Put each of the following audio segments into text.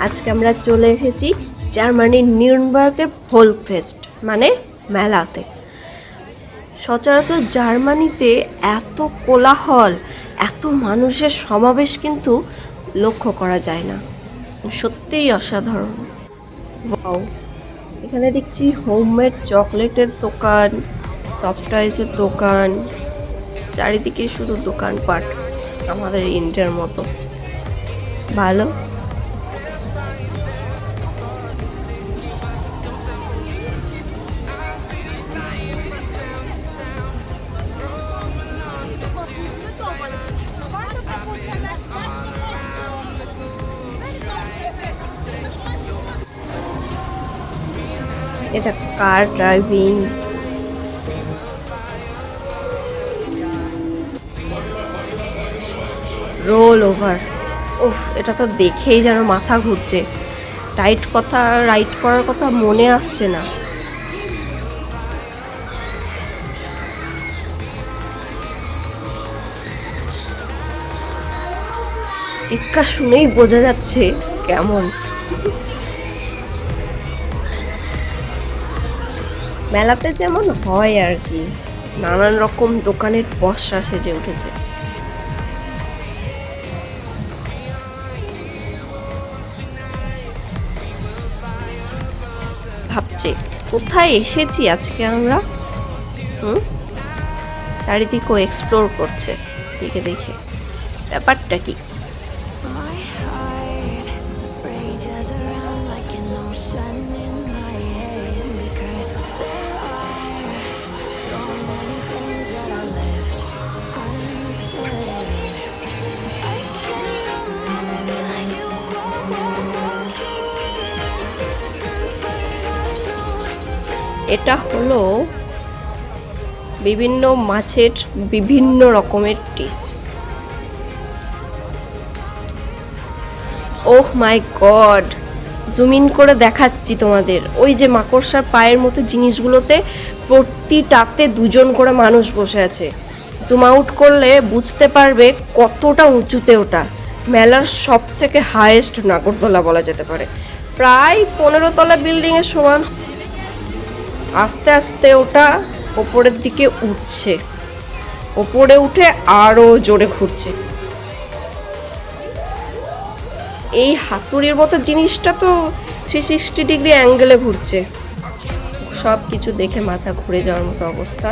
আজকে আমরা চলে এসেছি জার্মানির নিউরেমবার্গের ভোল্কফেস্ট মানে মেলাতে। সচরাচর জার্মানিতে এত কোলাহল, এত মানুষের সমাবেশ কিন্তু লক্ষ্য করা যায় না। সত্যিই অসাধারণ। ওয়াও, এখানে দেখছি হোমমেড চকলেটের দোকান, সফট টয়েসের দোকান, চারিদিকে শুধু দোকানপাট, আমাদের ইন্ডিয়ার মতো। ভালো। এটা কার ড্রাইভিং, রোল ওভার। ওহ, এটা তো দেখেই যেন মাথা ঘুরছে। রাইড করার কথা মনে আসছে না। চিৎকার শুনেই বোঝা যাচ্ছে কেমন। মেলাতে যেমন হয় আর কি, নানান রকম দোকানের পসরা সেজে উঠেছে। ভাবছে কোথায় এসেছি আজকে আমরা। চারিদিকেও এক্সপ্লোর করছে, দেখে দেখে ব্যাপারটা কি। এটা হলো বিভিন্ন মাছের বিভিন্ন রকমের dish. Oh my god, zoom in করে দেখাচ্ছি তোমাদের। ওই যে মাকড়সার পায়ের মতো জিনিসগুলোতে প্রতিটাতে দুজন করে মানুষ বসে আছে। জুম আউট করলে বুঝতে পারবে কতটা উঁচুতে ওটা। মেলার সব থেকে হাইয়েস্ট নাগরদোলা বলা যেতে পারে, প্রায় 15 তলা বিল্ডিং এর সমান। আস্তে আস্তে ওটা ওপরের দিকে উঠছে, ওপরে উঠে আরো জোরে ঘুরছে। এই হাতুড়ির মতো জিনিসটা তো 360 ডিগ্রি অ্যাঙ্গেলে ঘুরছে। সব কিছু দেখে মাথা ঘুরে যাওয়ার মতো অবস্থা।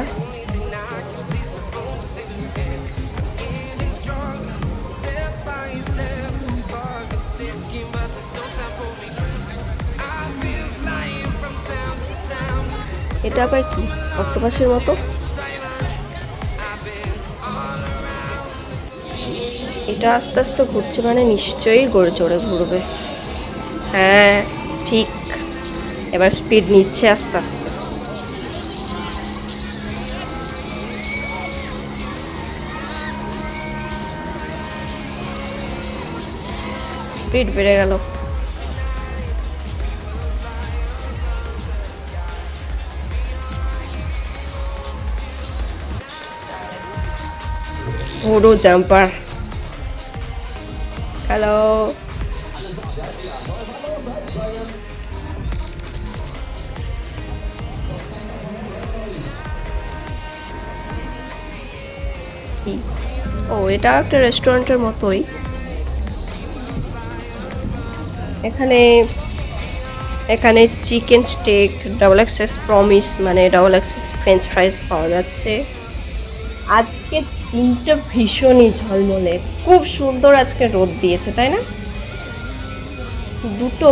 এটা আবার কি, অক্টোপাসের মতো? এটা আস্তে আস্তে ঘুরছে মানে নিশ্চয়ই গড়ে চড়ে ঘুরবে। হ্যাঁ ঠিক, এবার স্পিড নিচ্ছে আস্তে আস্তে। স্পিড বেড়ে গেল। বড় জাম্পার। হ্যালো, ও এটা একটা রেস্টুরেন্টের মতোই। এখানে এখানে chicken steak, double excess promise মানে ডাবল এক্সেস ফ্রেঞ্চ ফ্রাইস পাওয়া যাচ্ছে। আজকে দিনটা ভীষণই ঝলমলে, খুব সুন্দর আজকে রোদ দিয়েছে, তাই না? দুটো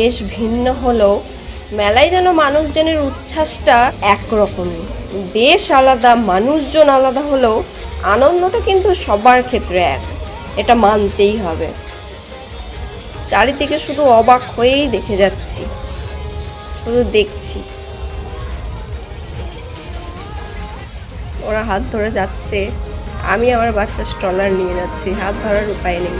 দেশ ভিন্ন হলেও মেলায় যেন মানুষজনের উচ্ছ্বাসটা একরকমই। দেশ আলাদা, মানুষজন আলাদা হলেও আনন্দটা কিন্তু সবার ক্ষেত্রে এক, এটা মানতেই হবে। চারিদিকে শুধু অবাক হয়েই দেখে যাচ্ছি, শুধু দেখছি। ওরা হাত ধরে যাচ্ছে, আমি আমার বাচ্চার স্ট্রলার নিয়ে যাচ্ছি, হাত ধরার উপায় নেই।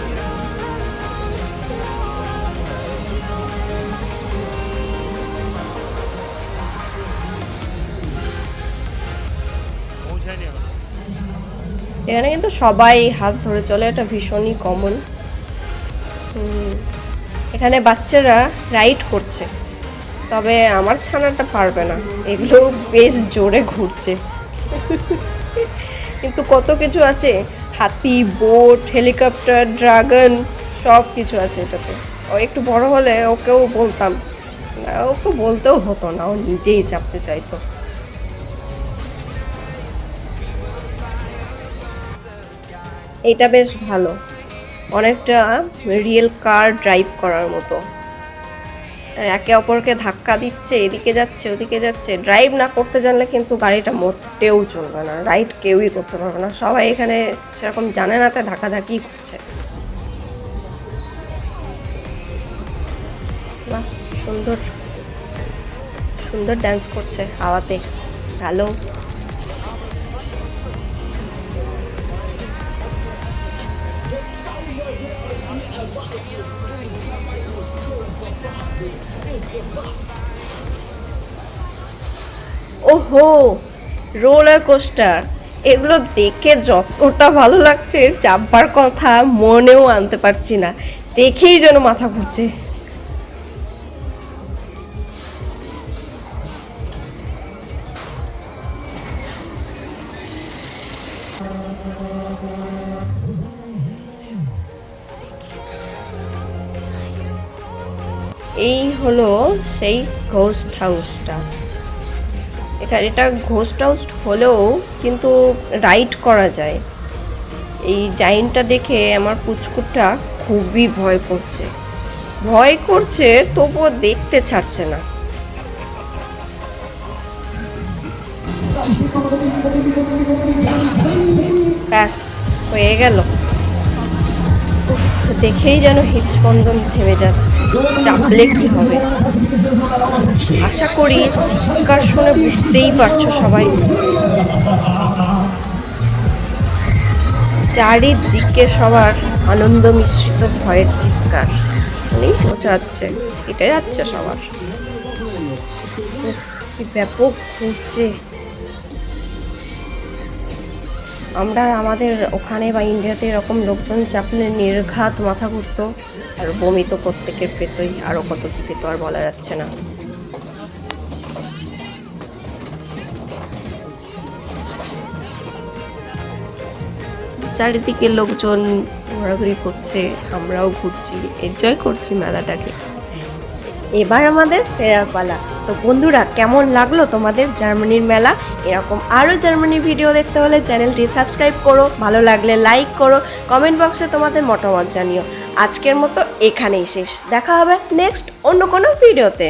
এখানে কিন্তু সবাই হাত ধরে চলে, এটা ভীষণই কমন। এখানে বাচ্চারা রাইড করছে, তবে আমার ছানাটা পারবে না, এগুলো বেশ জোরে ঘুরছে। কিন্তু কত কিছু আছে, হাতি, বোট, হেলিকপ্টার, ড্রাগন, সব কিছু আছে এটাতে। ও একটু বড় হলে ওকেও বলতাম, ওকে বলতেও হতো না, ও নিজেই চাপতে চাইতো। এটা বেশ ভালো, অনেকটা রিয়েল কার ড্রাইভ করার মতো। একে অপরকে ধাক্কা দিচ্ছে, এদিকে যাচ্ছে ওদিকে যাচ্ছে। ড্রাইভ না করতে জানলে কিন্তু গাড়িটা মোটেও চলবে না, রাইড কেউই করতে পারবে না। সবাই এখানে সেরকম জানে না, তাই ধাক্কাধাক্কি করছে। বাহ, সুন্দর সুন্দর ডান্স করছে হাওয়াতে, ভালো। ওহো, রোলার কোস্টার, এগুলো দেখে যতটা ভালো লাগছে, চাপবার কথা মনেও আনতে পারছি না, দেখেই যেন মাথা ঘুরছে। এই হলো সেই ঘোস্ট হাউসটা। এটা ঘোস্ট হাউস হলেও কিন্তু রাইড করা যায়। এই জাইনটা দেখে আমার পুচকুটা খুবই ভয় করছে, তবুও দেখতে ছাড়ছে না। ব্যাস, হয়ে গেল। দেখেই যেন হৃদস্পন্দন থেমে যাচ্ছে, চাপলে কি হবে। আশা করি চিৎকার শুনে বুঝতেই পারছো সবাই। চারিদিকে সবার আনন্দ মিশ্রিত ভয়ের চিৎকার শুনেই বোঝা যাচ্ছে, এটাই যাচ্ছে সবার। কি ব্যাপক ঘুরছে। আমরা আমাদের ওখানে বা ইন্ডিয়াতে এরকম লোকজন চাপলে নির্ঘাত মাথা ঘুরতো, আর বমি তো প্রত্যেকের পেতই, আরও কত কি পেতো আর বলা যাচ্ছে না। চারিদিকে লোকজন ঘোরাঘুরি করছে, আমরাও ঘুরছি, এনজয় করছি মেলাটাকে। এবার আমাদের ফেরার পালা। তো বন্ধুরা, কেমন লাগলো তোমাদের জার্মানির মেলা? এরকম আরও জার্মানির ভিডিও দেখতে হলে চ্যানেলটি সাবস্ক্রাইব করো, ভালো লাগলে লাইক করো, কমেন্ট বক্সে তোমাদের মতামত জানিও। আজকের মতো এখানেই শেষ, দেখা হবে নেক্সট অন্য কোনো ভিডিওতে।